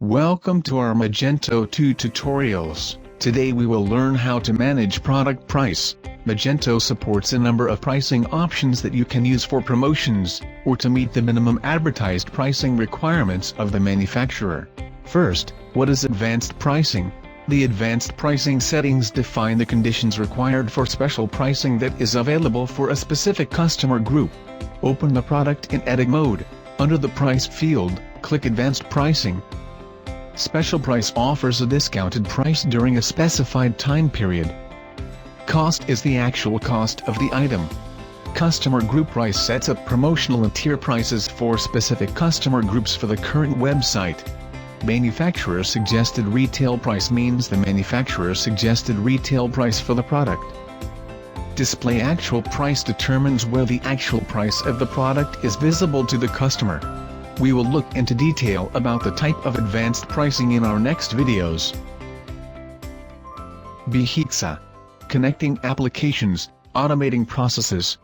Welcome to our Magento 2 tutorials. Today we will learn how to manage product price. Magento supports a number of pricing options that you can use for promotions, or to meet the minimum advertised pricing requirements of the manufacturer. First, what is advanced pricing? The advanced pricing settings define the conditions required for special pricing that is available for a specific customer group. Open the product in edit mode. Under the price field, click Advanced Pricing. Special price offers a discounted price during a specified time period. Cost is the actual cost of the item. Customer group price sets up promotional and tier prices for specific customer groups for the current website. Manufacturer suggested retail price means the manufacturer suggested retail price for the product. Display actual price determines where the actual price of the product is visible to the customer. We will look into detail about the type of advanced pricing in our next videos. HexaSync. Connecting applications, automating processes,